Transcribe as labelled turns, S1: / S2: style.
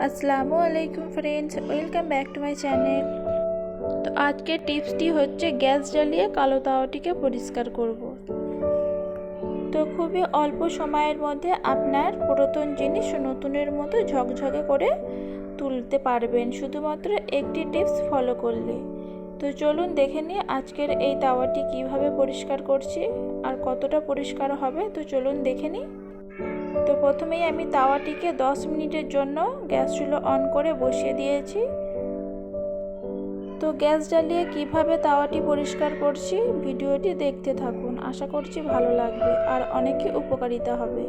S1: আসসালামু আলাইকুম friends, welcome back to my channel. তো আজকের টিপসটি হচ্ছে গ্যাস জ্বালিয়ে কালো তাওয়াটিকে পরিষ্কার করব। তো খুবই অল্প সময়ের মধ্যে আপনার পুরাতন জিনিস নতুনের মতো ঝকঝকে করে তুলতে পারবেন শুধুমাত্র একটি টিপস ফলো করলে। তো চলুন দেখে নিই আজকের এই তাওয়াটি কিভাবে পরিষ্কার করছি আর কতটা পরিষ্কার হবে। তো চলুন দেখে নিই। তো প্রথমেই আমি তাওয়াটিকে 10 মিনিটের জন্য গ্যাস চুলো অন করে বসিয়ে দিয়েছি। তো গ্যাস জ্বালিয়ে কিভাবে তাওয়াটি পরিষ্কার করছি ভিডিওটি দেখতে থাকুন, আশা করছি ভালো লাগবে আর অনেকই উপকারিতা হবে।